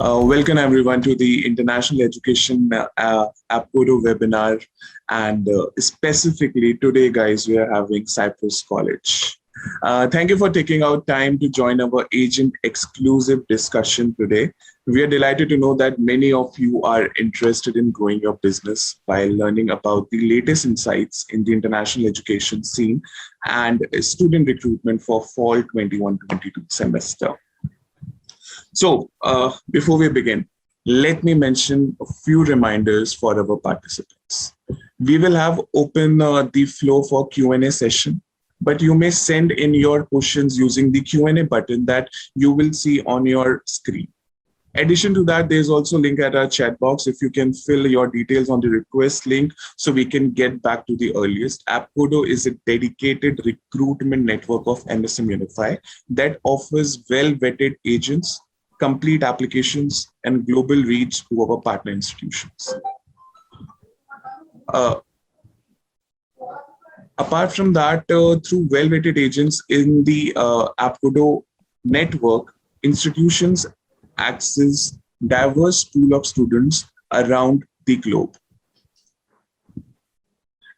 Welcome everyone to the International Education Abcodo Webinar, and specifically today, guys, we are having Cypress College. Thank you for taking out time to join our agent exclusive discussion today. We are delighted to know that many of you are interested in growing your business while learning about the latest insights in the international education scene and student recruitment for fall 21-22 semester. So before we begin, let me mention a few reminders for our participants. We will have open the floor for Q&A session, but you may send in your questions using the Q&A button that you will see on your screen. Addition to that, there's also a link at our chat box. If you can fill your details on the request link so we can get back to the earliest. Abcodo is a dedicated recruitment network of MSM Unify that offers well-vetted agents, complete applications, and global reach to our partner institutions. Apart from that, through well-vetted agents in the Abcodo network, institutions access diverse pool of students around the globe.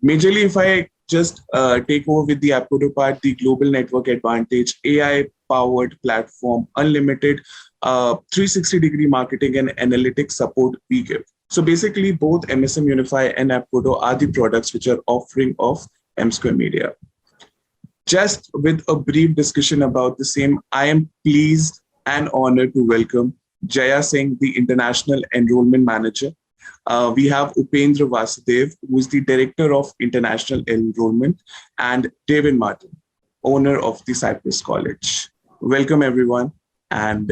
Majorly, if I just take over with the Abcodo part, the global network advantage, AI-powered platform, unlimited 360-degree marketing and analytics support we give. So basically, both MSM Unify and Abcodo are the products which are offering of M Square Media. Just with a brief discussion about the same, I am pleased and honored to welcome Jaya Singh, the International Enrollment Manager. We have Upendra Vasudev, who is the Director of International Enrollment, and David Martin, owner of the Cypress College. Welcome, everyone. And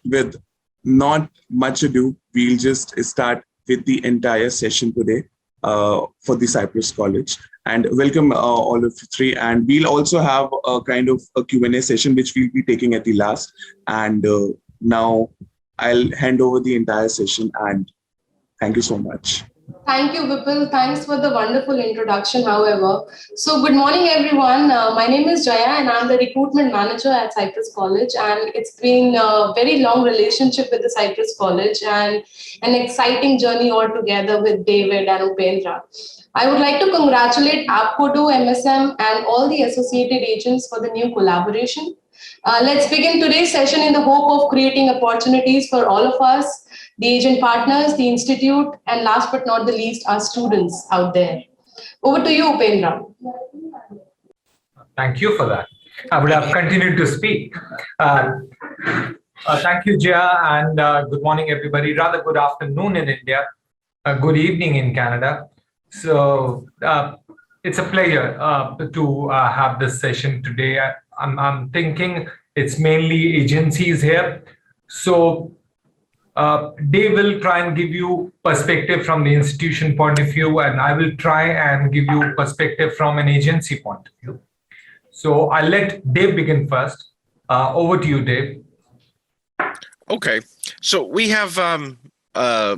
with not much ado, we'll just start with the entire session today for the Cypress College. And welcome all of you three. And we'll also have a kind of a Q&A session, which we'll be taking at the last. And now I'll hand over the entire session, and thank you so much. Thank you, Vipul. Thanks for the wonderful introduction, however. So good morning, everyone. My name is Jaya, and I'm the recruitment manager at Cypress College. And it's been a very long relationship with the Cypress College and an exciting journey altogether with David and Upendra. I would like to congratulate Abcodo, MSM, and all the associated agents for the new collaboration. Let's begin today's session in the hope of creating opportunities for all of us, the agent partners, the institute, and last but not the least, our students out there. Over to you, Upendra. Thank you for that. I would have continued to speak. Thank you, Jaya, and good morning, everybody. Rather good afternoon in India, good evening in Canada. So it's a pleasure to have this session today. I'm thinking it's mainly agencies here. So they will try and give you perspective from the institution point of view, and I will try and give you perspective from an agency point of view. So I'll let Dave begin first. Over to you, Dave. Okay, so we have a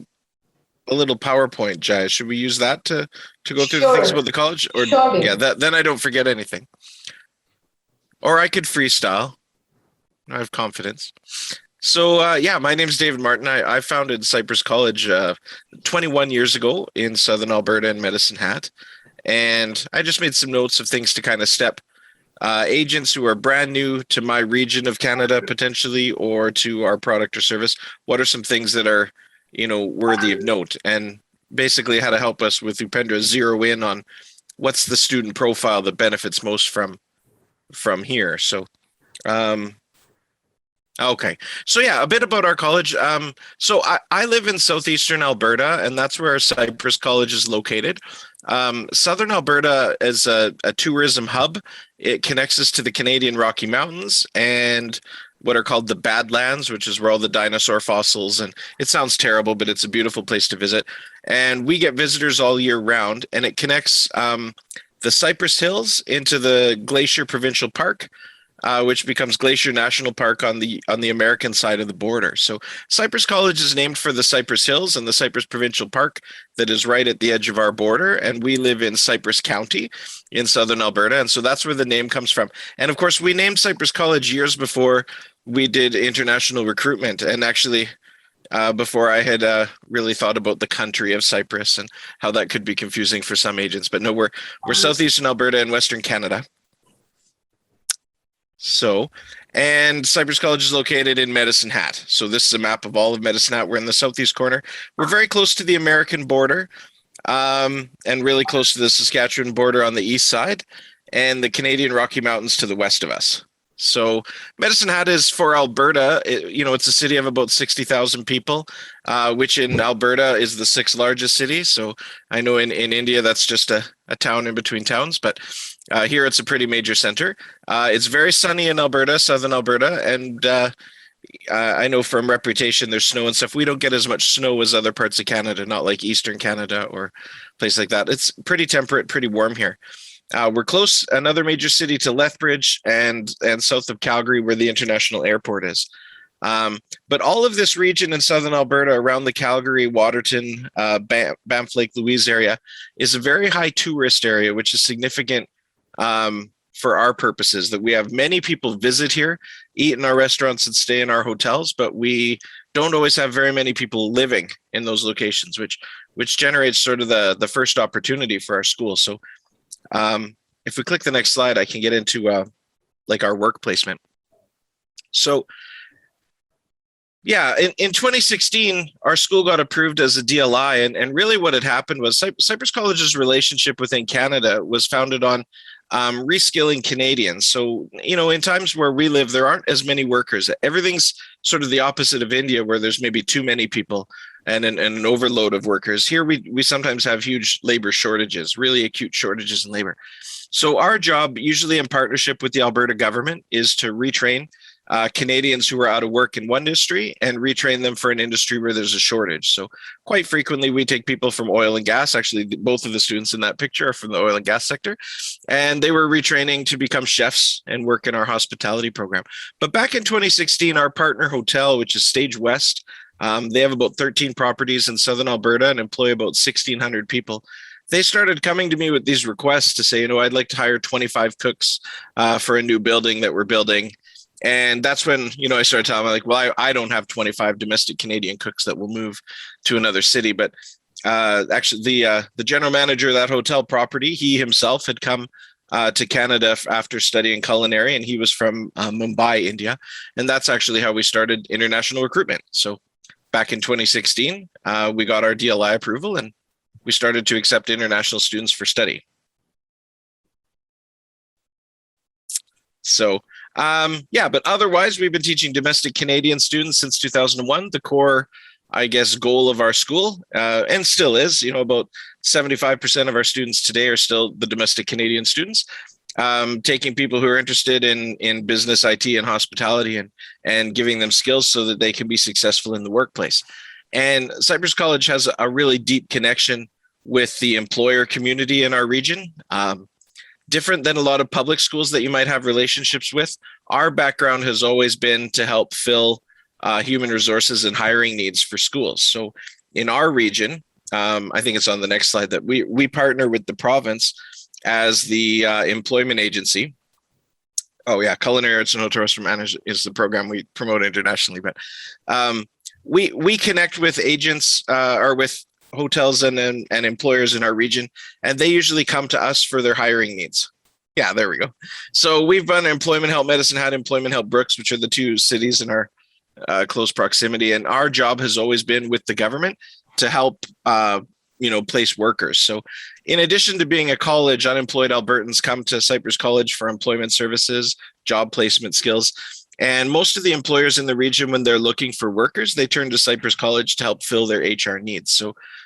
little PowerPoint, Jai. Should we use that to go through the things about the college? Or yeah, then I don't forget anything. Or I could freestyle. I have confidence. So yeah, my name is David Martin. I founded Cypress College 21 years ago in Southern Alberta in Medicine Hat. And I just made some notes of things to kind of step agents who are brand new to my region of Canada potentially, or to our product or service. What are some things that are, worthy of note? And basically how to help us with Upendra zero in on what's the student profile that benefits most from here. So okay, so yeah, a bit about our college. So I live in southeastern Alberta, and that's where Cypress College is located. Southern Alberta is a tourism hub. It connects us to the Canadian Rocky Mountains and what are called the Badlands, which is where all the dinosaur fossils, and it sounds terrible, but it's a beautiful place to visit. And we get visitors all year round, and it connects the Cypress Hills into the Glacier Provincial Park, which becomes Glacier National Park on the American side of the border. So Cypress College is named for the Cypress Hills and the Cypress Provincial Park that is right at the edge of our border. And we live in Cypress County in southern Alberta. And so that's where the name comes from. And of course, we named Cypress College years before we did international recruitment, and actually, before I had really thought about the country of Cyprus and how that could be confusing for some agents. But no, we're southeastern Alberta and Western Canada. So, and Cypress College is located in Medicine Hat. So this is a map of all of Medicine Hat. We're in the southeast corner. We're very close to the American border, and really close to the Saskatchewan border on the east side, and the Canadian Rocky Mountains to the west of us. So Medicine Hat is for Alberta. It's a city of about 60,000 people, which in Alberta is the sixth largest city. So I know in India, that's just a town in between towns, but here it's a pretty major center. It's very sunny in Alberta, southern Alberta. And I know from reputation, there's snow and stuff. We don't get as much snow as other parts of Canada, not like Eastern Canada or place like that. It's pretty temperate, pretty warm here. We're close, another major city, to Lethbridge and south of Calgary, where the international airport is. But all of this region in southern Alberta around the Calgary, Waterton, Banff Lake Louise area is a very high tourist area, which is significant for our purposes, that we have many people visit here, eat in our restaurants and stay in our hotels, but we don't always have very many people living in those locations, which generates sort of the first opportunity for our school. So if we click the next slide, I can get into like our work placement. So yeah, in 2016, our school got approved as a DLI, and really what had happened was Cypress College's relationship within Canada was founded on reskilling Canadians. So, in times where we live, there aren't as many workers. Everything's sort of the opposite of India, where there's maybe too many people and an overload of workers. Here, we sometimes have huge labor shortages, really acute shortages in labor. So our job, usually in partnership with the Alberta government, is to retrain Canadians who are out of work in one industry and retrain them for an industry where there's a shortage. So quite frequently we take people from oil and gas. Actually, both of the students in that picture are from the oil and gas sector, and they were retraining to become chefs and work in our hospitality program. But back in 2016, our partner hotel, which is Stage West, they have about 13 properties in southern Alberta and employ about 1,600 people. They started coming to me with these requests to say, I'd like to hire 25 cooks for a new building that we're building. And that's when, I started telling them, like, well, I don't have 25 domestic Canadian cooks that will move to another city. But actually, the general manager of that hotel property, he himself had come to Canada after studying culinary, and he was from Mumbai, India. And that's actually how we started international recruitment. So back in 2016, we got our DLI approval, and we started to accept international students for study. So but otherwise, we've been teaching domestic Canadian students since 2001. The core, goal of our school, and still is, about 75% of our students today are still the domestic Canadian students, taking people who are interested in business, IT, and hospitality, and giving them skills so that they can be successful in the workplace. And Cypress College has a really deep connection with the employer community in our region. Different than a lot of public schools that you might have relationships with, our background has always been to help fill human resources and hiring needs for schools. So in our region, I think it's on the next slide, that we partner with the province as the employment agency. Oh yeah, Culinary Arts and Hotel Restaurant Management is the program we promote internationally. But we connect with agents or with hotels and employers in our region, and they usually come to us for their hiring needs. Yeah, there we go. So we've run Employment Help Medicine Hat, Employment Help Brooks, which are the two cities in our close proximity. And our job has always been with the government to help, place workers. So in addition to being a college, unemployed Albertans come to Cypress College for employment services, job placement skills. And most of the employers in the region, when they're looking for workers, they turn to Cypress College to help fill their HR needs.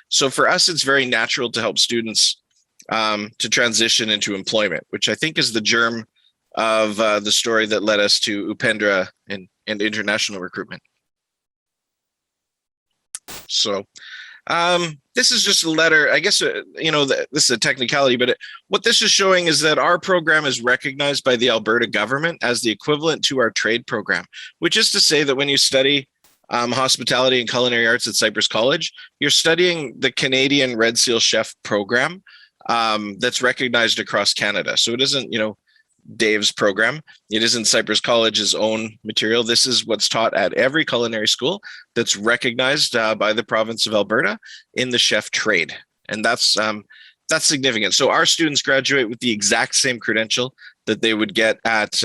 So for us, it's very natural to help students to transition into employment, which I think is the germ of the story that led us to Upendra and international recruitment. So this is just a letter, this is a technicality, but what this is showing is that our program is recognized by the Alberta government as the equivalent to our trade program, which is to say that when you study hospitality and culinary arts at Cypress College, you're studying the Canadian Red Seal Chef program that's recognized across Canada. So it isn't, Dave's program. It isn't Cypress College's own material. This is what's taught at every culinary school that's recognized by the province of Alberta in the chef trade. And that's significant. So our students graduate with the exact same credential that they would get at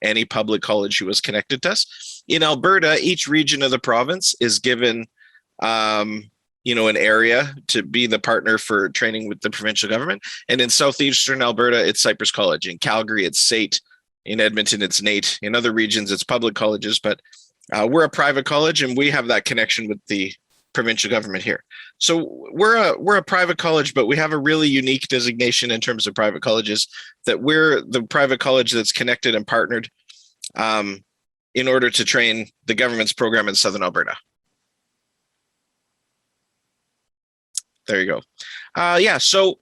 any public college who was connected to us. In Alberta, each region of the province is given an area to be the partner for training with the provincial government. And in southeastern Alberta, it's Cypress College. In Calgary, it's SAIT. In Edmonton, it's NAIT. In other regions, it's public colleges, but we're a private college and we have that connection with the provincial government here. So we're a private college, but we have a really unique designation in terms of private colleges, that we're the private college that's connected and partnered in order to train the government's program in Southern Alberta. There you go. So,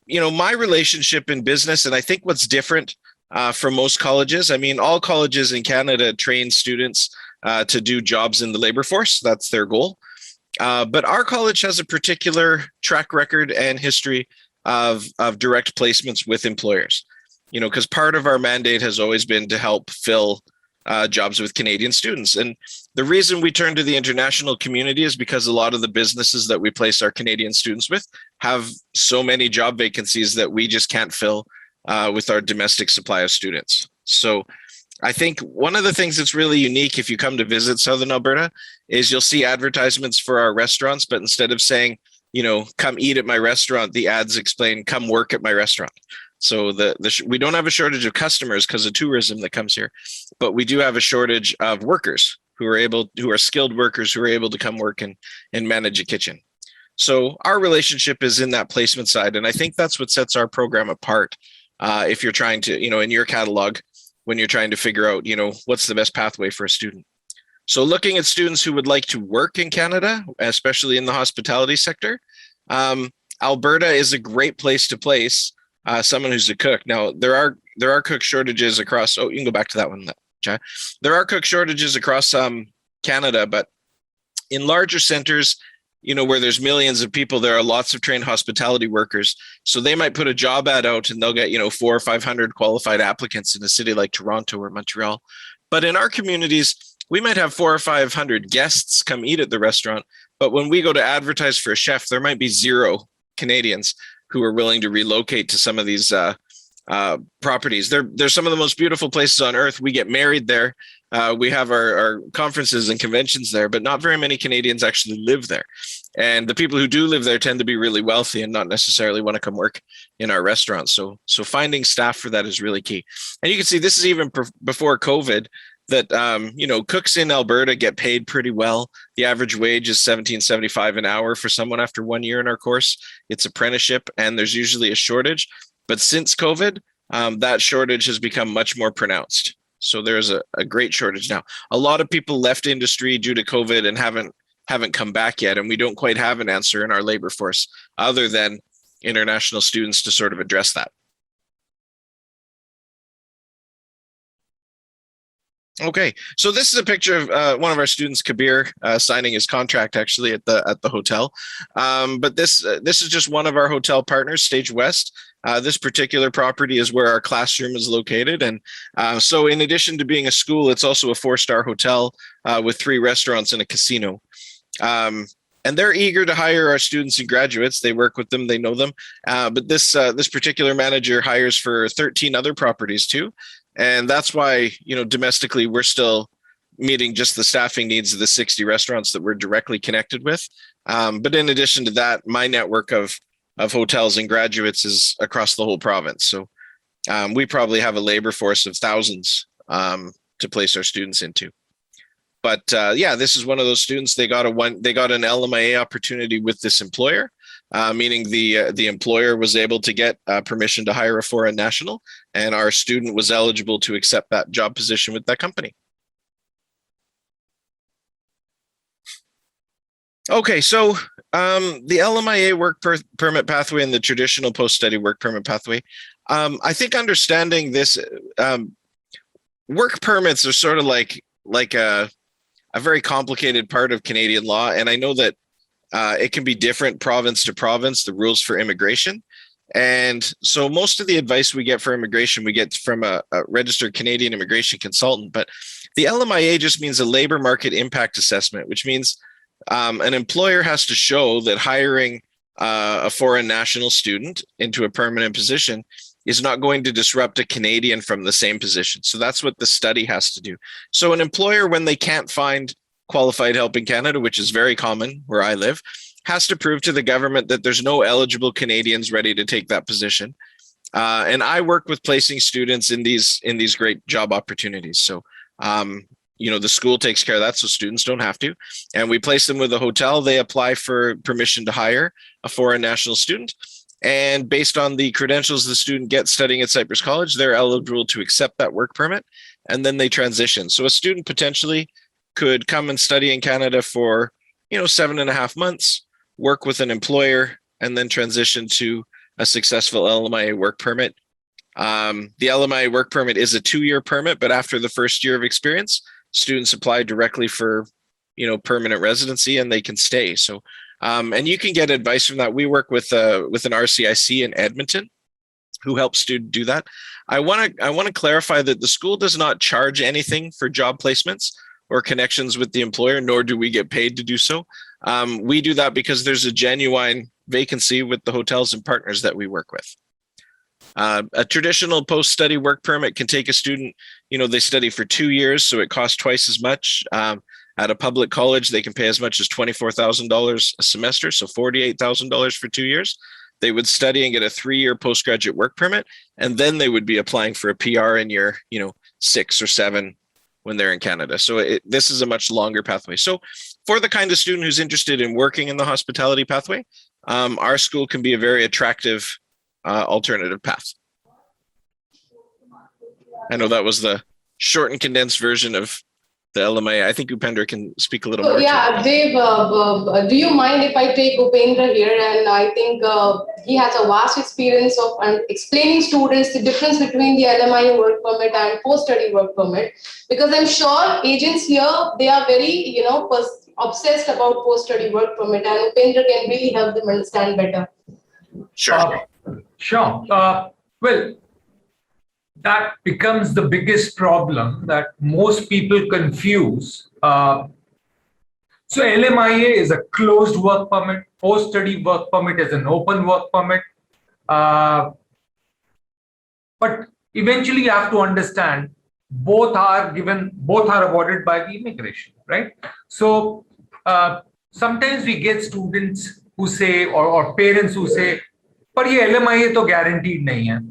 my relationship in business, and I think what's different from most colleges, I mean, all colleges in Canada train students to do jobs in the labor force. That's their goal. But our college has a particular track record and history of direct placements with employers, because part of our mandate has always been to help fill jobs with Canadian students. And the reason we turn to the international community is because a lot of the businesses that we place our Canadian students with have so many job vacancies that we just can't fill with our domestic supply of students. So I think one of the things that's really unique if you come to visit Southern Alberta is you'll see advertisements for our restaurants, but instead of saying, come eat at my restaurant, the ads explain, come work at my restaurant. So we don't have a shortage of customers because of tourism that comes here, but we do have a shortage of workers who are skilled workers who are able to come work and manage a kitchen. So our relationship is in that placement side. And I think that's what sets our program apart. If you're trying to, in your catalog, when you're trying to figure out, what's the best pathway for a student. So looking at students who would like to work in Canada, especially in the hospitality sector, Alberta is a great place to place someone who's a cook. Now, there are cook shortages across, you can go back to that one, Jai. There are cook shortages across Canada, but in larger centers, where there's millions of people, there are lots of trained hospitality workers. So they might put a job ad out and they'll get, 400 or 500 qualified applicants in a city like Toronto or Montreal. But in our communities, we might have 400 or 500 guests come eat at the restaurant. But when we go to advertise for a chef, there might be 0 Canadians who are willing to relocate to some of these properties. They're some of the most beautiful places on earth. We get married there. We have our conferences and conventions there, but not very many Canadians actually live there. And the people who do live there tend to be really wealthy and not necessarily want to come work in our restaurants. So finding staff for that is really key. And you can see this is even before COVID that, cooks in Alberta get paid pretty well. The average wage is $17.75 an hour for someone after 1 year in our course. It's apprenticeship and there's usually a shortage. But since COVID, that shortage has become much more pronounced. So there's a great shortage now. A lot of people left industry due to COVID and haven't come back yet. And we don't quite have an answer in our labor force other than international students to sort of address that. Okay, so this is a picture of one of our students, Kabir, signing his contract actually at the hotel. But this is just one of our hotel partners, Stage West. This particular property is where our classroom is located. And so in addition to being a school, it's also a 4-star hotel with 3 restaurants and a casino. And they're eager to hire our students and graduates. They work with them, they know them. But this particular manager hires for 13 other properties too. And that's why, domestically, we're still meeting just the staffing needs of the 60 restaurants that we're directly connected with. But in addition to that, my network of hotels and graduates is across the whole province. So we probably have a labor force of thousands to place our students into. But this is one of those students. They got an LMIA opportunity with this employer, meaning the employer was able to get permission to hire a foreign national, and our student was eligible to accept that job position with that company. Okay, so the LMIA work permit pathway and the traditional post-study work permit pathway. I think understanding this, work permits are sort of like a very complicated part of Canadian law, and I know that it can be different province to province, the rules for immigration. And so most of the advice we get for immigration, we get from a registered Canadian immigration consultant. But the LMIA just means a labor market impact assessment, which means an employer has to show that hiring a foreign national student into a permanent position is not going to disrupt a Canadian from the same position. So that's what the study has to do. So an employer, when they can't find qualified help in Canada, which is very common where I live, has to prove to the government that there's no eligible Canadians ready to take that position. And I work with placing students in these great job opportunities. So, the school takes care of that, so students don't have to. And we place them with a hotel. They apply for permission to hire a foreign national student. And based on the credentials the student gets studying at Cypress College, they're eligible to accept that work permit, and then they transition. So a student potentially could come and study in Canada for, 7.5 months, work with an employer, and then transition to a successful LMIA work permit. The LMIA work permit is a 2-year permit, but after the first year of experience, students apply directly for, permanent residency, and they can stay. So, and you can get advice from that. We work with an RCIC in Edmonton who helps students do that. I want to clarify that the school does not charge anything for job placements or connections with the employer, nor do we get paid to do so. We do that because there's a genuine vacancy with the hotels and partners that we work with. A traditional post-study work permit can take a student, they study for 2 years, so it costs twice as much. At a public college, they can pay as much as $24,000 a semester, so $48,000 for 2 years. They would study and get a 3-year postgraduate work permit, and then they would be applying for a PR in year, 6 or 7 when they're in Canada. So this is a much longer pathway. So for the kind of student who's interested in working in the hospitality pathway, our school can be a very attractive alternative path. I know that was the short and condensed version of the LMIA. I think Upendra can speak a little more. Yeah, Dave, do you mind if I take Upendra here? And I think he has a vast experience of explaining students the difference between the LMIA work permit and post-study work permit. Because I'm sure agents here, they are very, obsessed about post-study work permit, and Upendra can really help them understand better. Sure. Well, that becomes the biggest problem that most people confuse. So LMIA is a closed work permit. Post-study work permit is an open work permit. But eventually you have to understand both are awarded by the immigration, right? So sometimes we get students who say, or parents who say, पर ये LMIA तो guaranteed नहीं है.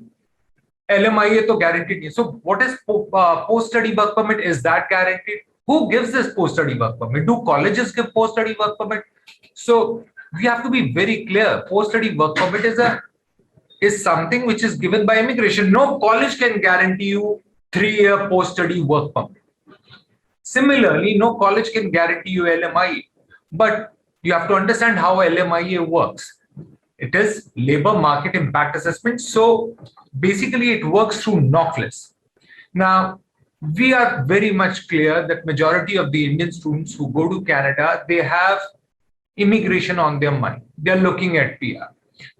LMIA तो guaranteed नहीं. So what is post-study work permit? Is that guaranteed? Who gives this post-study work permit? Do colleges give post-study work permit? So we have to be very clear. Post-study work permit is something which is given by immigration. No college can guarantee you 3-year post-study work permit. Similarly, no college can guarantee you LMIA. But you have to understand how LMIA works. It is labor market impact assessment. So basically it works through knock list. Now, we are very much clear that majority of the Indian students who go to Canada, they have immigration on their mind. They're looking at PR.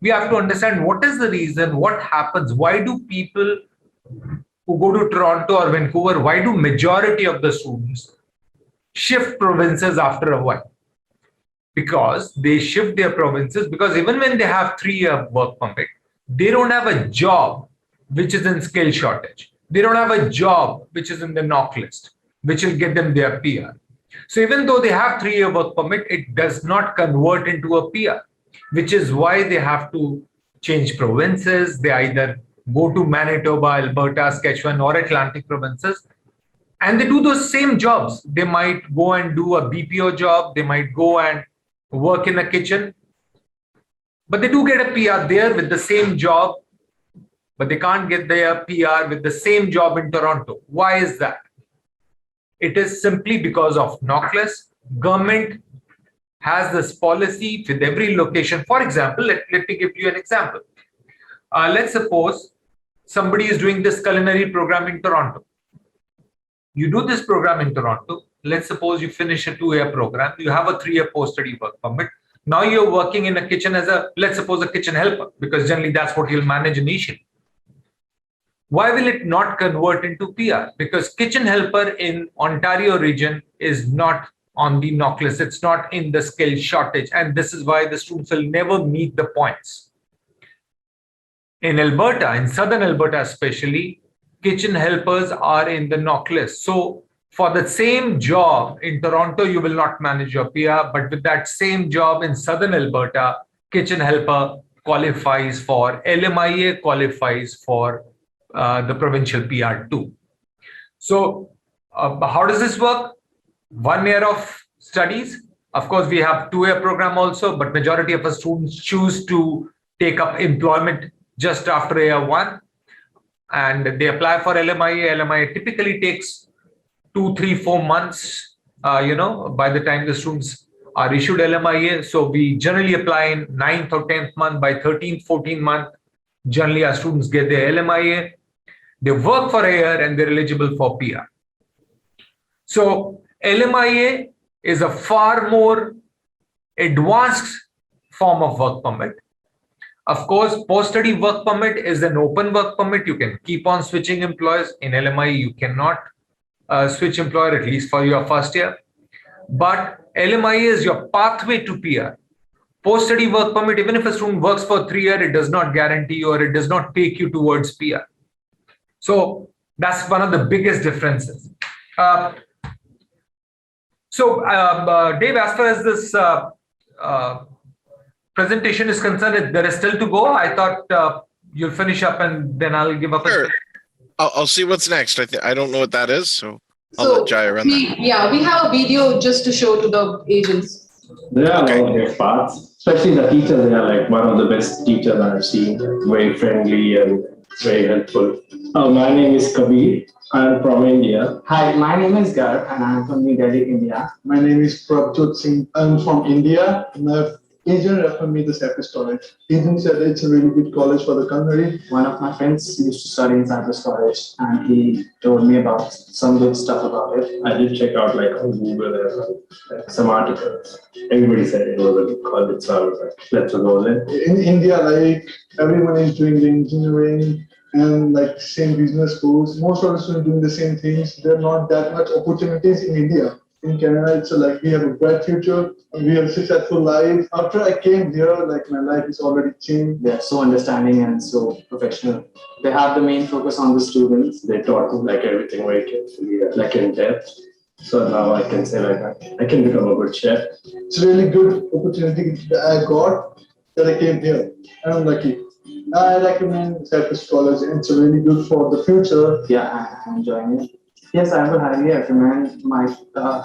We have to understand what is the reason, what happens, why do people who go to Toronto or Vancouver, why do majority of the students shift provinces after a while? Because they shift their provinces, because even when they have 3-year work permit, they don't have a job which is in skill shortage. They don't have a job which is in the knock list, which will get them their PR. So even though they have 3-year work permit, it does not convert into a PR, which is why they have to change provinces. They either go to Manitoba, Alberta, Saskatchewan, or Atlantic provinces, and they do those same jobs. They might go and do a BPO job. They might go and work in a kitchen, but they do get a PR there with the same job, but they can't get their PR with the same job in Toronto. Why is that? It is simply because of knock list. Government has this policy with every location. For example, let me give you an example. Let's suppose somebody is doing this culinary program in Toronto. You do this program in Toronto. Let's suppose you finish a 2-year program. You have a 3-year post-study work permit. Now you're working in a kitchen as let's suppose a kitchen helper, because generally that's what you'll manage initially. Why will it not convert into PR? Because kitchen helper in Ontario region is not on the knock list. It's not in the skill shortage. And this is why the students will never meet the points. In Alberta, in Southern Alberta especially, kitchen helpers are in the knock list. So for the same job in Toronto, you will not manage your PR, but with that same job in Southern Alberta, kitchen helper qualifies for LMIA, qualifies for the provincial PR too. So how does this work? 1 year of studies. Of course, we have 2-year program also, but majority of our students choose to take up employment just after year 1. And they apply for LMIA. LMIA typically takes 2, 3, 4 months, by the time the students are issued LMIA. So we generally apply in 9th or 10th month. By 13th, 14th month, generally our students get their LMIA. They work for a year and they're eligible for PR. So LMIA is a far more advanced form of work permit. Of course, post-study work permit is an open work permit. You can keep on switching employers. In LMIA, you cannot switch employer, at least for your first year. But LMIA is your pathway to PR. Post-study work permit, even if a student works for 3 years, it does not guarantee you or it does not take you towards PR. So that's one of the biggest differences. Dave, as far as this presentation is concerned, there is still to go. I thought you'll finish up and then I'll give up. Sure. I'll see what's next. I don't know what that is, so I'll let Jaya run that. Yeah, we have a video just to show to the agents. There are a lot of great parts, especially the teachers. They are like one of the best teachers I've seen. Very friendly and very helpful. My name is Kabir. I'm from India. Hi, my name is Garb and I'm from New Delhi, India. My name is Prabjot Singh. I'm from India. My agent referred me to Cypress College. Agent said it's a really good college for the country. One of my friends used to study in Cypress College and he told me about some good stuff about it. I did check out like on Google and some articles. Everybody said it was a good college, so I was like, let's go there. In India, like everyone is doing the engineering and like same business schools. Most of the students doing the same things. There are not that much opportunities in India. In Canada, it's like we have a bright future, we have a successful life. After I came here, like my life is already changed. They're so understanding and so professional. They have the main focus on the students. They taught me like everything very carefully, like in depth. So now I can say like I can become a good chef. It's a really good opportunity that I got that I came here. And I'm lucky. I recommend Cypress College. It's really good for the future. Yeah, I'm enjoying it. Yes, I would highly recommend my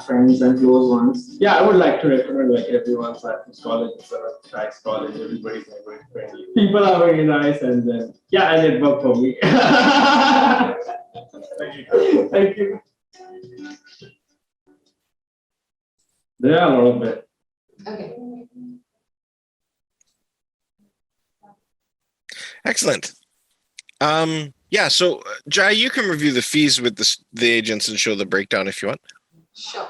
friends and close ones. Yeah, I would like to recommend like everyone Cypress College. It's a nice college. Everybody's like very friendly. People are very nice, and then and it worked for me. Thank you. There are a lot of it. Okay. Excellent. So Jai, you can review the fees with the agents and show the breakdown if you want. Sure.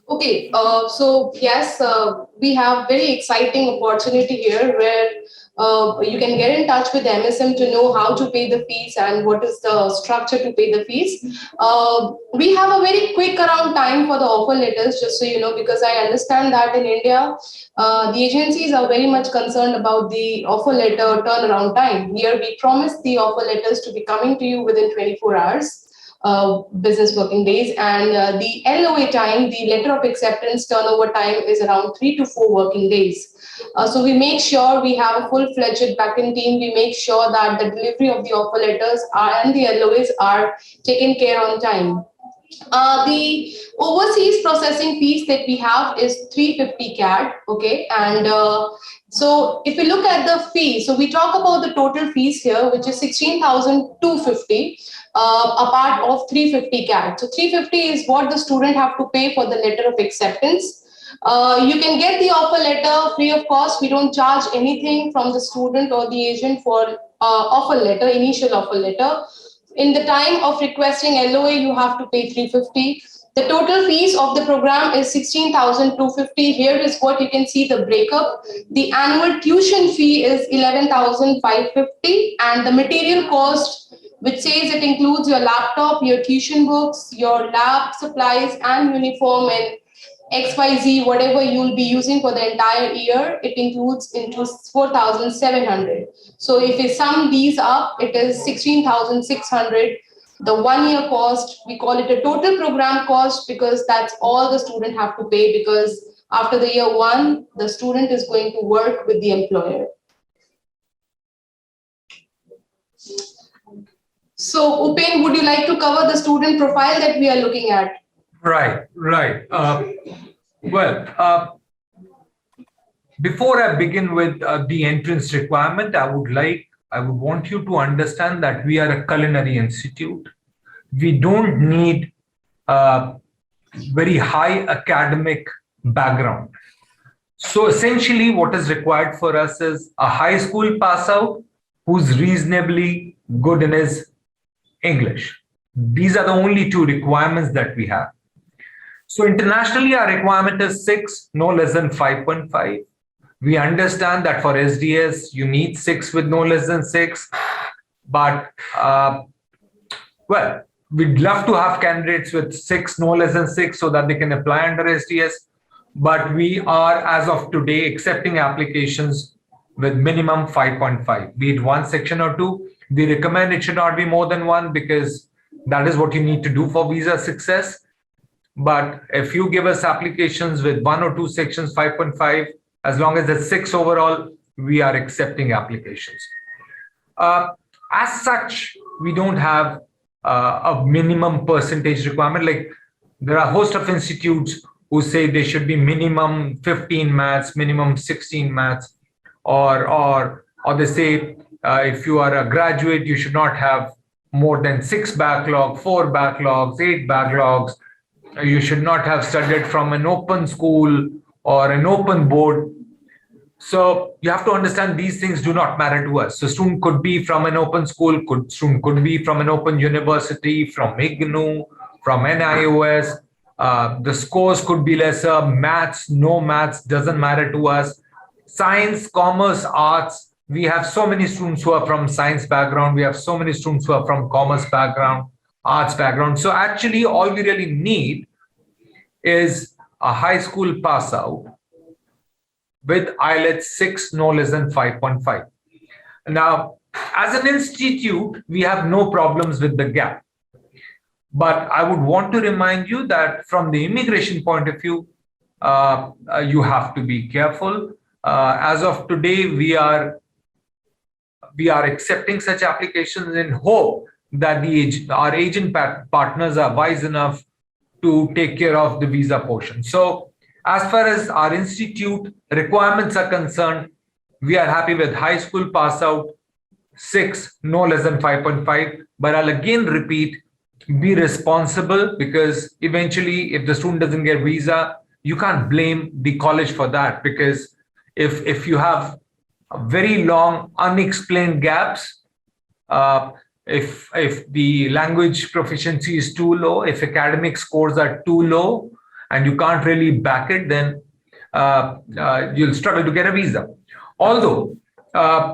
Okay, so yes, we have very exciting opportunity here where you can get in touch with MSM to know how to pay the fees and what is the structure to pay the fees. We have a very quick around time for the offer letters, just so you know, because I understand that in India, the agencies are very much concerned about the offer letter turnaround time. Here we promise the offer letters to be coming to you within 24 hours. Business working days, and the LOA time, the letter of acceptance turnover time, is around 3 to 4 working days. So we make sure we have a full-fledged backend team. We make sure that the delivery of the offer letters and the LOAs are taken care on time. The overseas processing fees that we have is 350 CAD, okay, and so if we look at the fee, so we talk about the total fees here, which is 16,250, a part of 350 CAD. So 350 is what the student have to pay for the letter of acceptance. You can get the offer letter free of cost. We don't charge anything from the student or the agent for offer letter, initial offer letter. In the time of requesting LOA, you have to pay 350. The total fees of the program is 16,250. Here is what you can see the breakup. The annual tuition fee is 11,550, and the material cost, which says it includes your laptop, your tuition books, your lab supplies, and uniform and XYZ, whatever you'll be using for the entire year, it includes into 4,700. So if we sum these up, it is 16,600. The 1 year cost, we call it a total program cost because that's all the student have to pay, because after the year 1, the student is going to work with the employer. So Upen, would you like to cover the student profile that we are looking at? Right. Before I begin with the entrance requirement, I would want you to understand that we are a culinary institute. We don't need a very high academic background. So essentially what is required for us is a high school pass out who's reasonably good in his English. These are the only 2 requirements that we have. So internationally, our requirement is 6, no less than 5.5. We understand that for SDS, you need 6 with no less than 6. But, we'd love to have candidates with 6, no less than 6, so that they can apply under SDS. But we are, as of today, accepting applications with minimum 5.5, be it 1 section or 2. We recommend it should not be more than 1 because that is what you need to do for visa success. But if you give us applications with 1 or 2 sections, 5.5, as long as it's 6 overall, we are accepting applications. As such, we don't have a minimum percentage requirement. Like there are a host of institutes who say they should be minimum 15 maths, minimum 16 maths, or they say if you are a graduate, you should not have more than 6 backlog, 4 backlogs, 8 backlogs. You should not have studied from an open school or an open board. So you have to understand these things do not matter to us. So student could be from an open school, student could be from an open university, from IGNU, from NIOS. The scores could be lesser. Maths, no maths, doesn't matter to us. Science, commerce, arts. We have so many students who are from science background. We have so many students who are from commerce background, arts background. So actually all we really need is a high school pass out with IELTS 6, no less than 5.5. Now, as an institute, we have no problems with the gap. But I would want to remind you that from the immigration point of view, you have to be careful. As of today, we are accepting such applications in hope that our agent partners are wise enough to take care of the visa portion. So as far as our institute requirements are concerned, we are happy with high school pass out, 6, no less than 5.5. But I'll again repeat, be responsible, because eventually if the student doesn't get visa, you can't blame the college for that, because if you have very long unexplained gaps, if the language proficiency is too low, if academic scores are too low and you can't really back it, then you'll struggle to get a visa. Although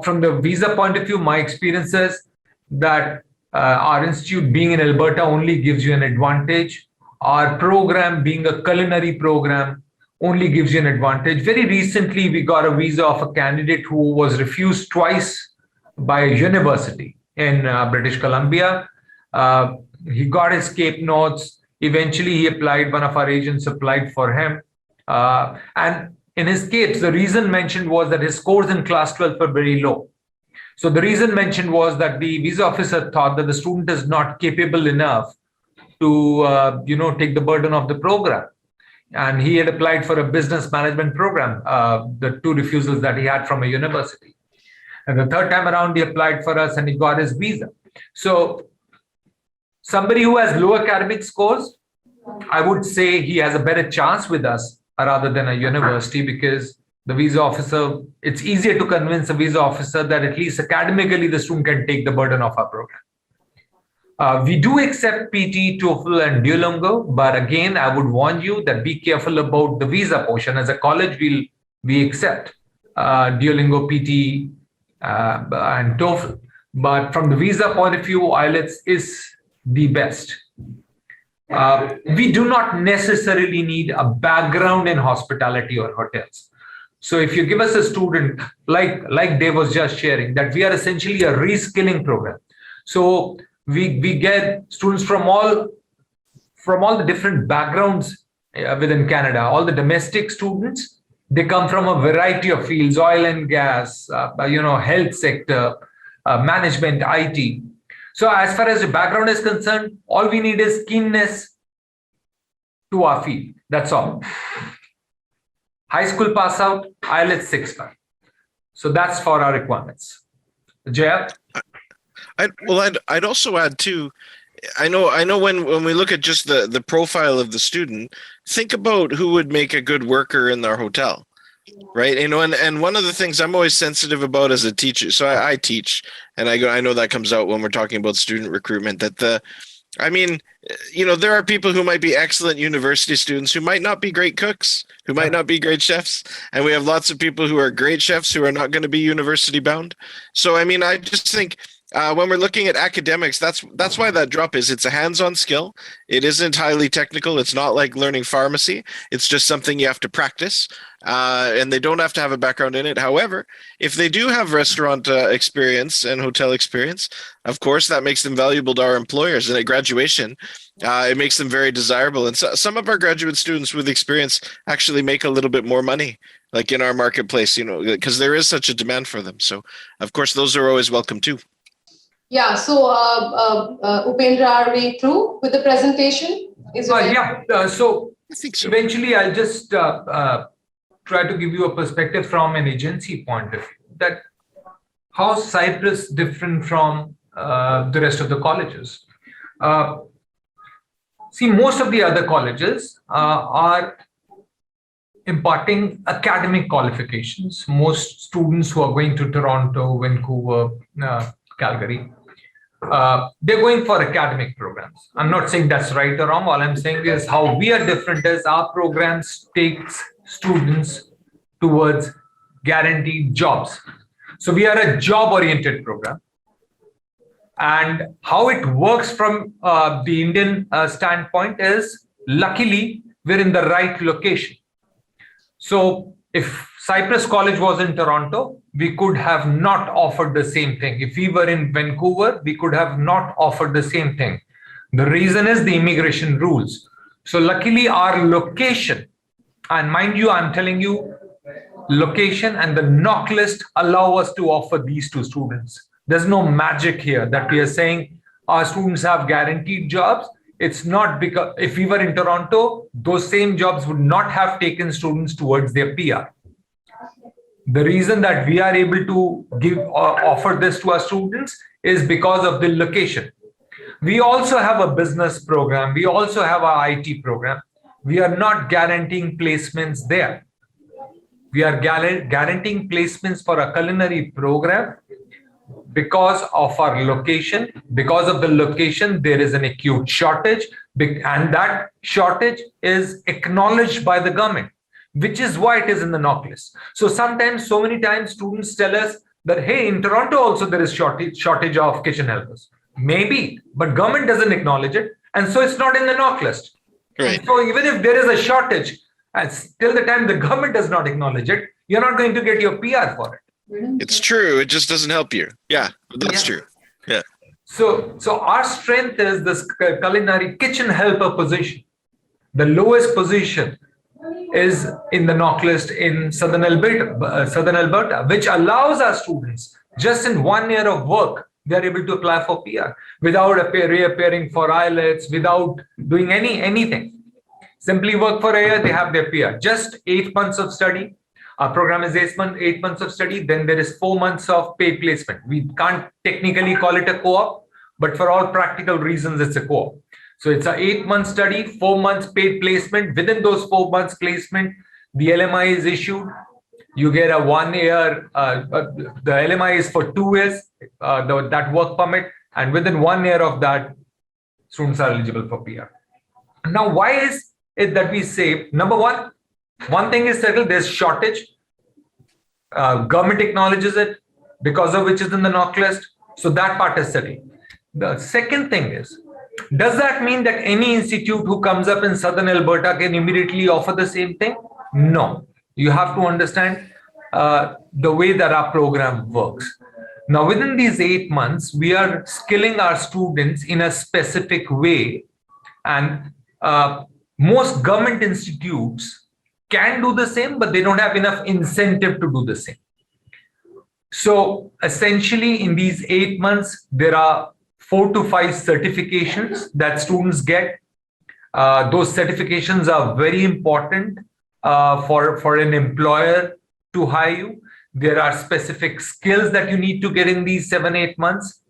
from the visa point of view, my experience is that our institute being in Alberta only gives you an advantage. Our program being a culinary program only gives you an advantage. Very recently, we got a visa of a candidate who was refused twice by a university in British Columbia. He got his Cape Notes. Eventually, he applied. One of our agents applied for him. And in his case, the reason mentioned was that his scores in class 12 were very low. So the reason mentioned was that the visa officer thought that the student is not capable enough to take the burden of the program. And he had applied for a business management program, the 2 refusals that he had from a university. And the third time around, he applied for us and he got his visa. So somebody who has low academic scores, I would say he has a better chance with us rather than a university, because the visa officer, it's easier to convince a visa officer that at least academically the student can take the burden of our program. We do accept PT, TOEFL, and Duolingo, but again, I would warn you that be careful about the visa portion. As a college, we accept Duolingo, PT, and TOEFL, but from the visa point of view, IELTS is the best. We do not necessarily need a background in hospitality or hotels. So if you give us a student, like Dave was just sharing, that we are essentially a reskilling program. So we get students from all the different backgrounds within Canada. All the domestic students, they come from a variety of fields: oil and gas, health sector, management, IT. So as far as the background is concerned, all we need is keenness to our field. That's all. High school pass out, IELTS 6.5. So that's for our requirements. Jaya? I'd also add too, I know when we look at just the profile of the student, think about who would make a good worker in their hotel, right? And one of the things I'm always sensitive about as a teacher, so I teach, and I know that comes out when we're talking about student recruitment, that there are people who might be excellent university students who might not be great cooks, who might not be great chefs. And we have lots of people who are great chefs who are not going to be university bound. So, I just think when we're looking at academics, that's why that drop is. It's a hands-on skill. It isn't highly technical. It's not like learning pharmacy. It's just something you have to practice. And they don't have to have a background in it. However, if they do have restaurant experience and hotel experience, of course, that makes them valuable to our employers. And at graduation, it makes them very desirable. And so, some of our graduate students with experience actually make a little bit more money, like in our marketplace, because there is such a demand for them. So, of course, those are always welcome too. Yeah, so Upendra, are we through with the presentation? So I think so. Eventually I'll just try to give you a perspective from an agency point of view, that how Cypress different from the rest of the colleges. See, most of the other colleges are imparting academic qualifications. Most students who are going to Toronto, Vancouver, Calgary, they're going for academic programs. I'm not saying that's right or wrong. All I'm saying is how we are different is our programs takes students towards guaranteed jobs. So we are a job-oriented program. And how it works from the Indian standpoint is, luckily, we're in the right location. So if Cypress College was in Toronto, we could have not offered the same thing. If we were in Vancouver, we could have not offered the same thing. The reason is the immigration rules. So luckily our location, and mind you, I'm telling you, location and the knock list allow us to offer these to students. There's no magic here that we are saying our students have guaranteed jobs. It's not because if we were in Toronto, those same jobs would not have taken students towards their PR. The reason that we are able to offer this to our students is because of the location. We also have a business program. We also have our IT program. We are not guaranteeing placements there. We are guaranteeing placements for a culinary program because of our location. Because of the location, there is an acute shortage, and that shortage is acknowledged by the government, which is why it is in the knock list. So sometimes, so many times, students tell us that, hey, in Toronto also there is shortage of kitchen helpers. Maybe, but government doesn't acknowledge it, and so it's not in the knock list. Right. So even if there is a shortage, and till the time the government does not acknowledge it, you're not going to get your PR for it. It's true. It just doesn't help you. Yeah, that's true. Yeah. So our strength is this culinary kitchen helper position. The lowest position is in the knock list in Southern Alberta, which allows our students, just in 1 year of work, they're able to apply for PR without reappearing for IELTS, without doing anything. Simply work for a year, they have their PR. Just 8 months of study. Our program is 8 months of study. Then there is 4 months of paid placement. We can't technically call it a co-op, but for all practical reasons, it's a co-op. So it's an 8-month study, 4 months paid placement. Within those 4 months placement, the LMI is issued. You get a 1 year, the LMI is for 2 years, that work permit. And within 1 year of that, students are eligible for PR. Now, why is it that we say, number one thing is settled, there's shortage. Government acknowledges it, because of which is in the knock list. So that part is settled. The second thing is, does that mean that any institute who comes up in Southern Alberta can immediately offer the same thing? No. You have to understand the way that our program works. Now, within these 8 months, we are skilling our students in a specific way. And most government institutes can do the same, but they don't have enough incentive to do the same. So essentially, in these 8 months, there are 4 to 5 certifications that students get. Those certifications are very important for an employer to hire you. There are specific skills that you need to get in these 7-8 months.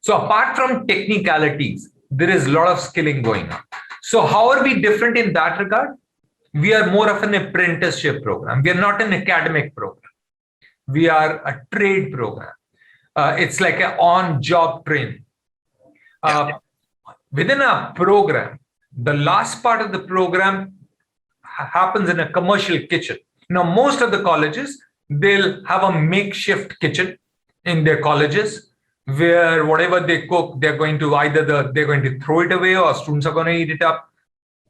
So apart from technicalities, there is a lot of skilling going on. So how are we different in that regard? We are more of an apprenticeship program. We are not an academic program. We are a trade program. It's like an on-job training. Within a program, the last part of the program happens in a commercial kitchen. Now, most of the colleges, they'll have a makeshift kitchen in their colleges where whatever they cook, they're going to they're going to throw it away or students are going to eat it up.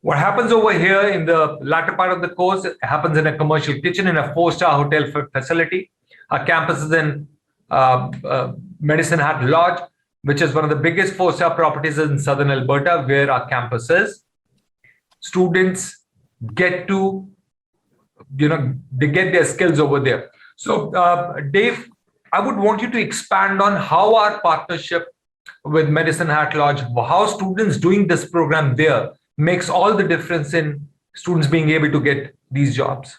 What happens over here in the latter part of the course, it happens in a commercial kitchen in a 4-star hotel facility. Our campus is in Medicine Hat Lodge, which is one of the biggest 4-star properties in Southern Alberta, where our campus is. Students get to, they get their skills over there. So, Dave, I would want you to expand on how our partnership with Medicine Hat Lodge, how students doing this program there makes all the difference in students being able to get these jobs.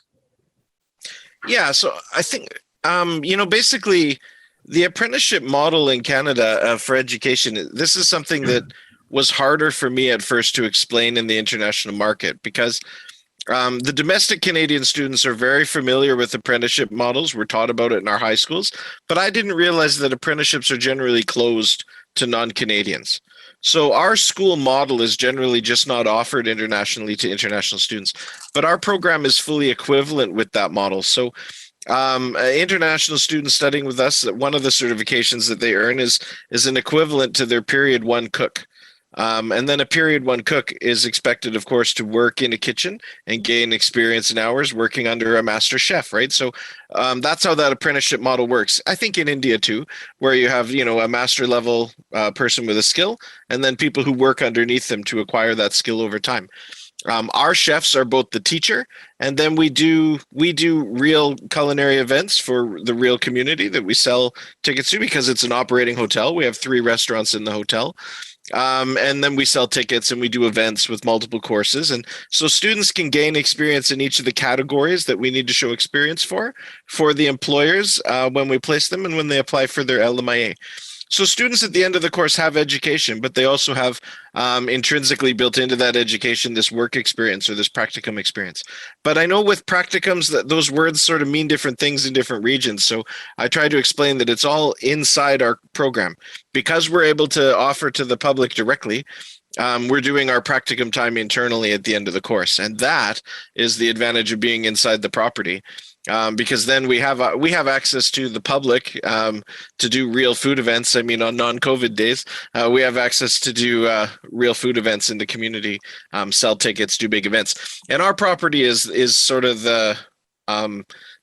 Yeah, so I think, basically the apprenticeship model in Canada for education, this is something that was harder for me at first to explain in the international market, because the domestic Canadian students are very familiar with apprenticeship models. We're taught about it in our high schools, but I didn't realize that apprenticeships are generally closed to non-Canadians. So our school model is generally just not offered internationally to international students, but our program is fully equivalent with that model. So international students studying with us, one of the certifications that they earn is an equivalent to their period 1 cook. And then a period 1 cook is expected, of course, to work in a kitchen and gain experience in hours working under a master chef, right? So that's how that apprenticeship model works. I think in India too, where you have, a master level person with a skill, and then people who work underneath them to acquire that skill over time. Our chefs are both the teacher, and then we do real culinary events for the real community that we sell tickets to, because it's an operating hotel. We have 3 restaurants in the hotel. And then we sell tickets and we do events with multiple courses. And so students can gain experience in each of the categories that we need to show experience for the employers when we place them and when they apply for their LMIA. So students at the end of the course have education, but they also have intrinsically built into that education this work experience or this practicum experience. But I know with practicums that those words sort of mean different things in different regions. So I try to explain that it's all inside our program. Because we're able to offer to the public directly, we're doing our practicum time internally at the end of the course. And that is the advantage of being inside the property. Because then we have access to the public to do real food events. I mean, on non-COVID days, we have access to do real food events in the community, sell tickets, do big events. And our property is sort of the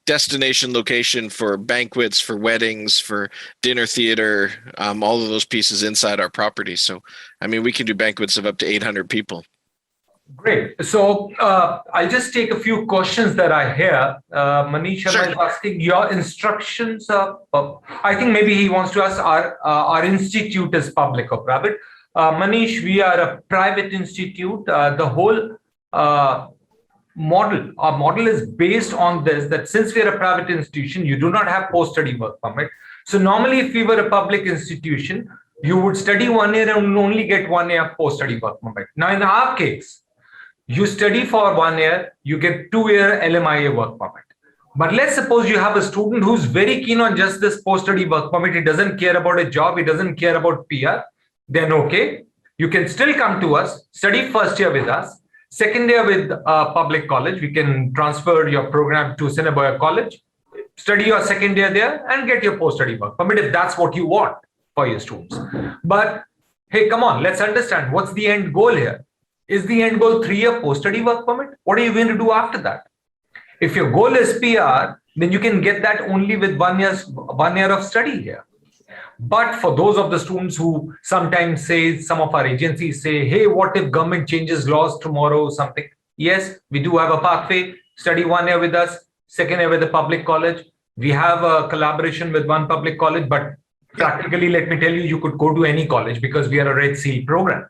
destination location for banquets, for weddings, for dinner theater, all of those pieces inside our property. So, I mean, we can do banquets of up to 800 people. Great. So I'll just take a few questions that I hear. Manish Sharma is asking your instructions. I think maybe he wants to ask our institute is public or private. Manish, we are a private institute. The whole our model is based on this, that since we are a private institution, you do not have post-study work permit. So normally if we were a public institution, you would study 1 year and only get 1 year post-study work permit. Now in our case, you study for 1 year, you get 2-year LMIA work permit. But let's suppose you have a student who's very keen on just this post-study work permit. He doesn't care about a job. He doesn't care about PR. Then okay, You can still come to us, study first year with us, second year with public college. We can transfer your program to Cinnabar College, study your second year there, and get your post-study work permit if that's what you want for your students. But hey, come on, let's understand what's the end goal here. Is the end goal 3-year post-study work permit? What are you going to do after that? If your goal is PR, then you can get that only with 1 year of study here. But for those of the students who sometimes say, some of our agencies say, hey, what if government changes laws tomorrow or something? Yes, we do have a pathway. Study 1 year with us, second year with the public college. We have a collaboration with one public college, but practically, let me tell you, you could go to any college because we are a Red Seal program.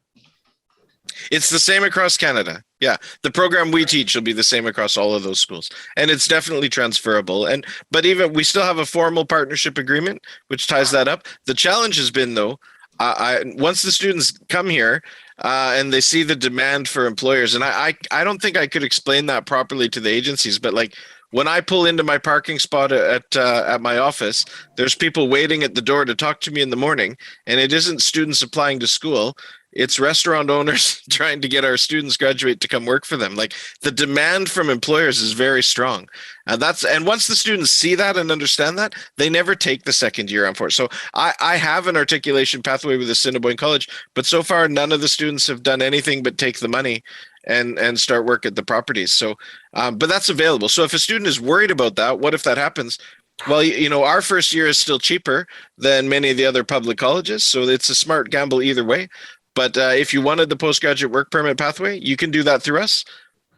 It's the same across Canada. Yeah, the program we teach will be the same across all of those schools, and it's definitely transferable. But even we still have a formal partnership agreement, which ties that up. The challenge has been, though, once the students come here and they see the demand for employers, and I don't think I could explain that properly to the agencies, but like when I pull into my parking spot at my office, there's people waiting at the door to talk to me in the morning, and it isn't students applying to school. It's restaurant owners trying to get our students graduate to come work for them. Like the demand from employers is very strong. And once the students see that and understand that, they never take the second year on for it. So I have an articulation pathway with Assiniboine College, but so far none of the students have done anything but take the money and start work at the properties. So, but that's available. So if a student is worried about that, what if that happens? Well, our first year is still cheaper than many of the other public colleges. So it's a smart gamble either way. But if you wanted the postgraduate work permit pathway, you can do that through us.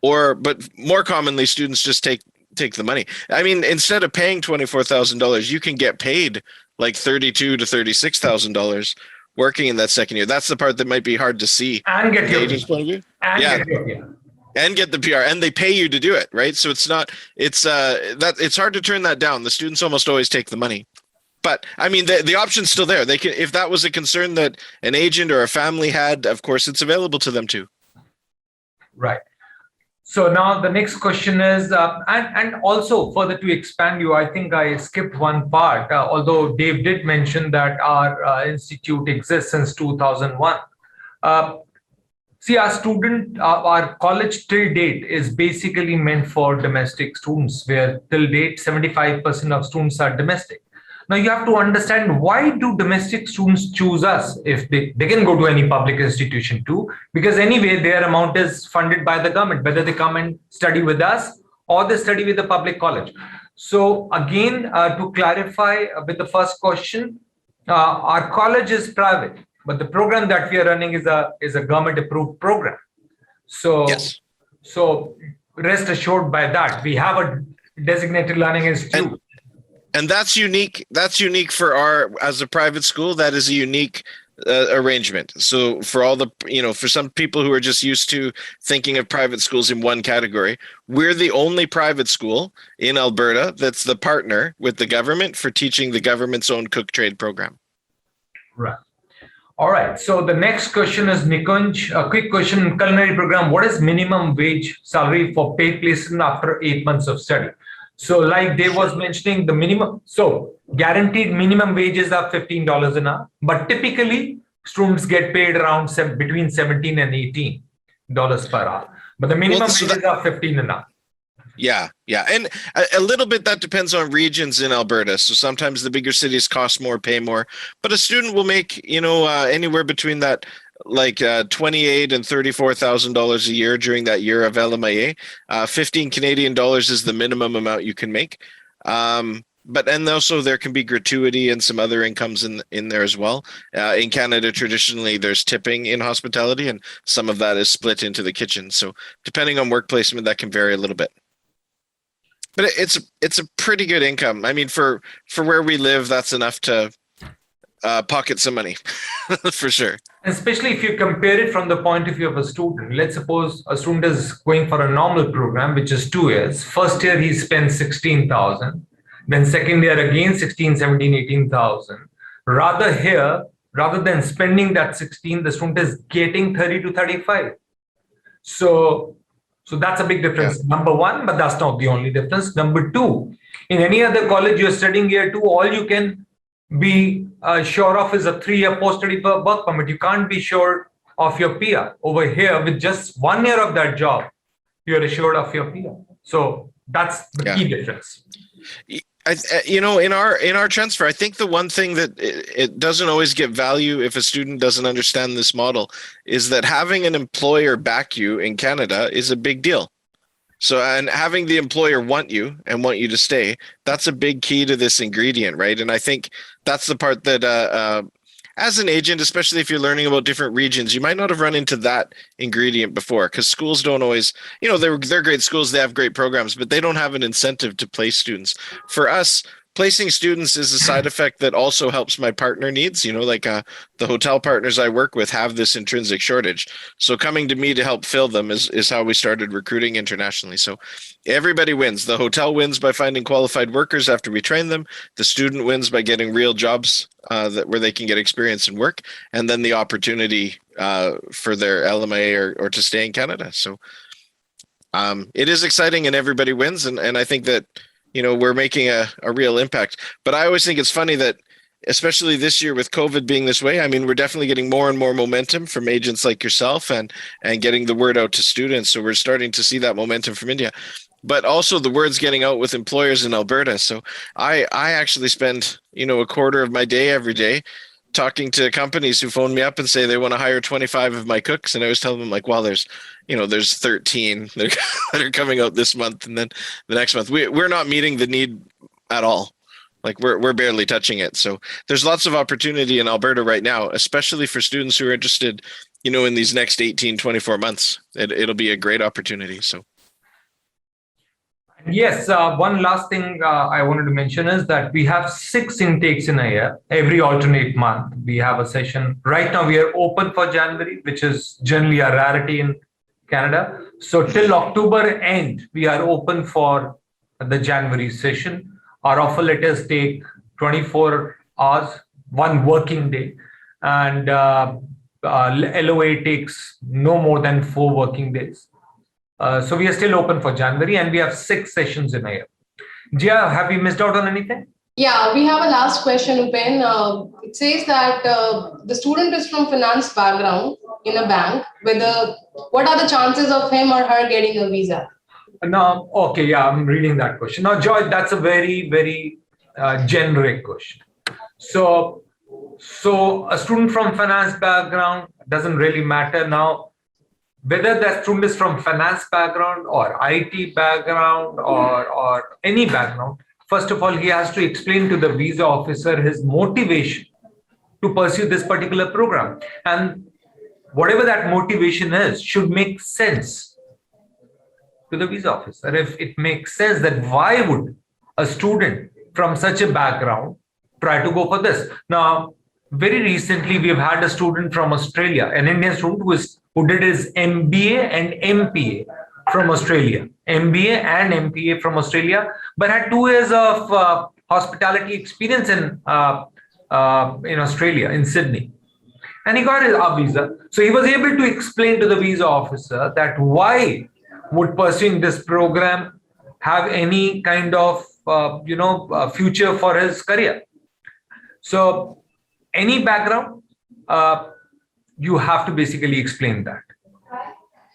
But more commonly, students just take the money. I mean, instead of paying $24,000, you can get paid like $32,000 to $36,000 working in that second year. That's the part that might be hard to see. And get your point of view. And get the PR, and they pay you to do it, right? So it's hard to turn that down. The students almost always take the money. But I mean, the option's still there. They can, if that was a concern that an agent or a family had, of course, it's available to them too. Right. So now the next question is, and also further to expand you, I think I skipped one part, although Dave did mention that our institute exists since 2001. See, our college till date is basically meant for domestic students, where till date 75% of students are domestic. Now you have to understand, why do domestic students choose us if they can go to any public institution too? Because anyway, their amount is funded by the government, whether they come and study with us or they study with the public college. So again, to clarify with the first question, our college is private, but the program that we are running is a government approved program. So, yes. So rest assured by that, we have a designated learning institute. And that's unique. That's unique for as a private school. That is a unique arrangement. So for all the, for some people who are just used to thinking of private schools in one category, we're the only private school in Alberta that's the partner with the government for teaching the government's own cook trade program. Right. All right. So the next question is Nikunj. A quick question: culinary program. What is minimum wage salary for paid placement after 8 months of study? So like Dave was mentioning, the minimum, so guaranteed minimum wages are $15 an hour, but typically students get paid around between $17 and $18 per hour. But the minimum wages are $15 an hour. Yeah. And a little bit that depends on regions in Alberta. So sometimes the bigger cities cost more, pay more, but a student will make, anywhere between that, like $28,000 and $34,000 a year during that year of LMIA. 15 Canadian dollars is the minimum amount you can make. And also there can be gratuity and some other incomes in there as well. In Canada, traditionally, there's tipping in hospitality, and some of that is split into the kitchen. So depending on work placement, that can vary a little bit. But it's a pretty good income. I mean, for where we live, that's enough to pocket some money for sure. Especially if you compare it from the point of view of a student. Let's suppose a student is going for a normal program, which is 2 years. First year, he spends $16,000. Then second year, again, 16, 17, 18,000. Rather than spending that 16, the student is getting 30 to 35. So that's a big difference. Yeah. Number one, but that's not the only difference. Number two, in any other college, you're studying year 2, all you can be sure of is a 3-year post-study work permit. You can't be sure of your peer. Over here, with just 1 year of that job, you're assured of your peer. So that's the key difference. In our transfer, I think the one thing that it doesn't always get value if a student doesn't understand this model is that having an employer back you in Canada is a big deal. So, and having the employer want you and want you to stay, that's a big key to this ingredient, right? And I think that's the part that as an agent, especially if you're learning about different regions, you might not have run into that ingredient before, because schools don't always, they're great schools, they have great programs, but they don't have an incentive to place students. For us, placing students is a side effect that also helps my partner needs. The hotel partners I work with have this intrinsic shortage. So coming to me to help fill them is how we started recruiting internationally. So everybody wins. The hotel wins by finding qualified workers after we train them. The student wins by getting real jobs where they can get experience and work. And then the opportunity for their LMA or to stay in Canada. So it is exciting and everybody wins. And I think that we're making a real impact. But I always think it's funny that, especially this year with COVID being this way, I mean, we're definitely getting more and more momentum from agents like yourself and getting the word out to students. So we're starting to see that momentum from India. But also the word's getting out with employers in Alberta. So I actually spend, a quarter of my day every day talking to companies who phone me up and say they want to hire 25 of my cooks. And I was telling them there's 13 that are coming out this month. And then the next month, we're not meeting the need at all. Like we're barely touching it. So there's lots of opportunity in Alberta right now, especially for students who are interested, in these next 18, 24 months. It'll be a great opportunity. So. Yes, one last thing I wanted to mention is that we have 6 intakes in a year. Every alternate month, we have a session. Right now, we are open for January, which is generally a rarity in Canada. So till October end, we are open for the January session. Our offer letters take 24 hours, 1 working day. And LOA takes no more than 4 working days. So we are still open for January and we have 6 sessions in a year. Jia, have we missed out on anything? Yeah, we have a last question, Upen. It says that the student is from finance background in a bank. What are the chances of him or her getting a visa? No, okay, yeah, I'm reading that question. Now, Joy, that's a very, very generic question. So a student from finance background doesn't really matter now. Whether that student is from finance background or IT background or any background, first of all, he has to explain to the visa officer his motivation to pursue this particular program. And whatever that motivation is should make sense to the visa officer. If it makes sense, then why would a student from such a background try to go for this? Now, very recently, we've had a student from Australia, an Indian student who did his MBA and MPA from Australia, MBA and MPA from Australia, but had 2 years of hospitality experience in Australia, in Sydney. And he got his visa. So he was able to explain to the visa officer that why would pursuing this program have any kind of future for his career. So any background, you have to basically explain that.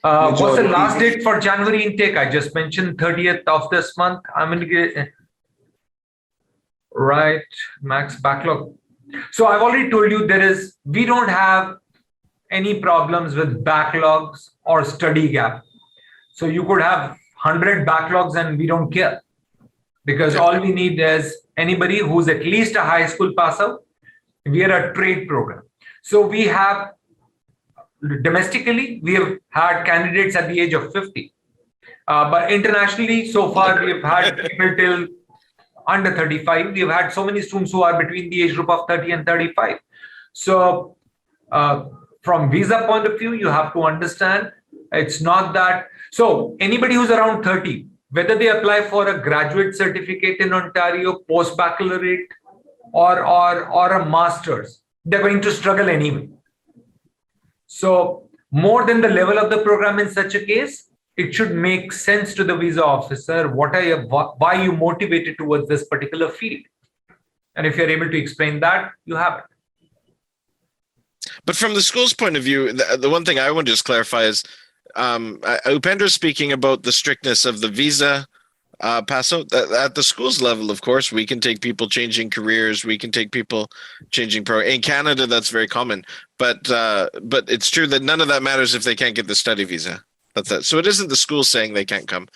What's the last date for January intake? I just mentioned 30th of this month. I'm going to get right max backlog. So I've already told you we don't have any problems with backlogs or study gap. So you could have 100 backlogs and we don't care, because all we need is anybody who's at least a high school pass out. We are a trade program. So we have domestically, we have had candidates at the age of 50. But internationally, so far, we have had people till under 35. We've had so many students who are between the age group of 30 and 35. So from visa point of view, you have to understand it's not that. So anybody who's around 30, whether they apply for a graduate certificate in Ontario, post-baccalaureate, or a master's, they're going to struggle anyway. So more than the level of the program in such a case, it should make sense to the visa officer why you motivated towards this particular field. And if you're able to explain that, you have it. But from the school's point of view, the one thing I want to just clarify is Upendra speaking about the strictness of the visa pass out. At the school's level, of course, we can take people changing careers. We can take people changing in Canada, that's very common. But it's true that none of that matters if they can't get the study visa. That's it. So it isn't the school saying they can't come,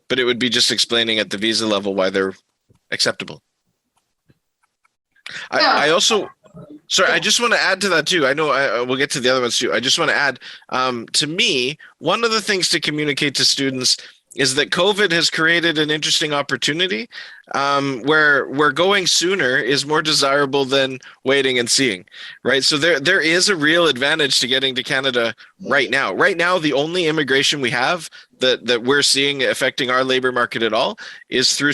but it would be just explaining at the visa level why they're acceptable. I also, sorry, I just want to add to that too. I know we'll get to the other ones too. I just want to add, to me, one of the things to communicate to students is that COVID has created an interesting opportunity where going sooner is more desirable than waiting and seeing, right? So there is a real advantage to getting to Canada right now. Right now, the only immigration we have that we're seeing affecting our labor market at all is through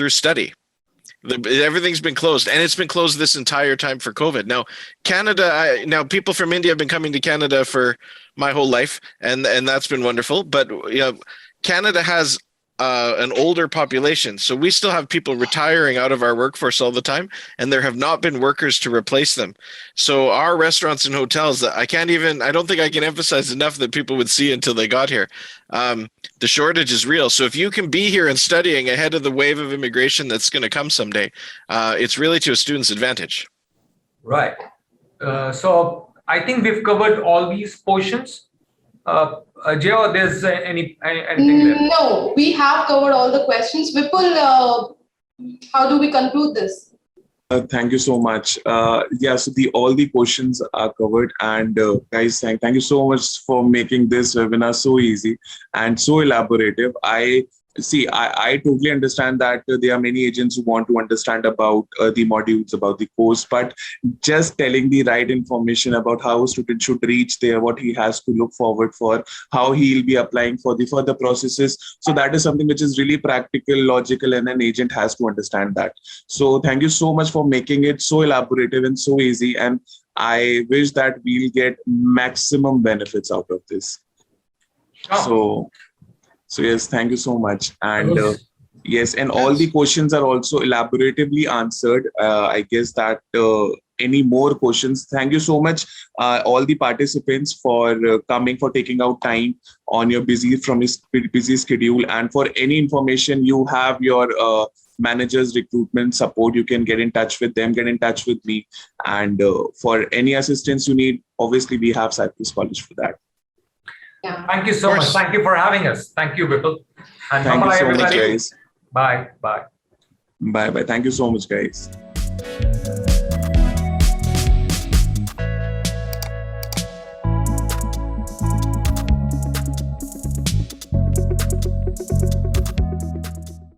study. Everything's been closed, and it's been closed this entire time for COVID. Now, Canada, now people from India have been coming to Canada for my whole life, and that's been wonderful. But Canada has an older population, so we still have people retiring out of our workforce all the time, and there have not been workers to replace them. So our restaurants and hotels, I don't think I can emphasize enough that people would see until they got here. The shortage is real. So if you can be here and studying ahead of the wave of immigration that's going to come someday, it's really to a student's advantage. Right. So I think we've covered all these portions. Jay, or there's anything there? No, we have covered all the questions. Vipul, how do we conclude this? Thank you so much. Yeah, so all the questions are covered, and guys, thank you so much for making this webinar so easy and so elaborative. I totally understand that there are many agents who want to understand about the modules, about the course, but just telling the right information about how a student should reach there, what he has to look forward for, how he'll be applying for the further processes. So that is something which is really practical, logical, and an agent has to understand that. So thank you so much for making it so elaborative and so easy. And I wish that we'll get maximum benefits out of this. Oh. So yes, thank you so much. And yes, and all the questions are also elaboratively answered. I guess that any more questions, thank you so much, all the participants for coming, for taking out time on your busy schedule. And for any information, you have your managers, recruitment support. You can get in touch with them, get in touch with me. And for any assistance you need, obviously we have Cypress College for that. Yeah. Thank you so much. Thank you for having us. Thank you, Vipul. And thank you so much, guys. Bye. Bye. Bye. Thank you so much, guys.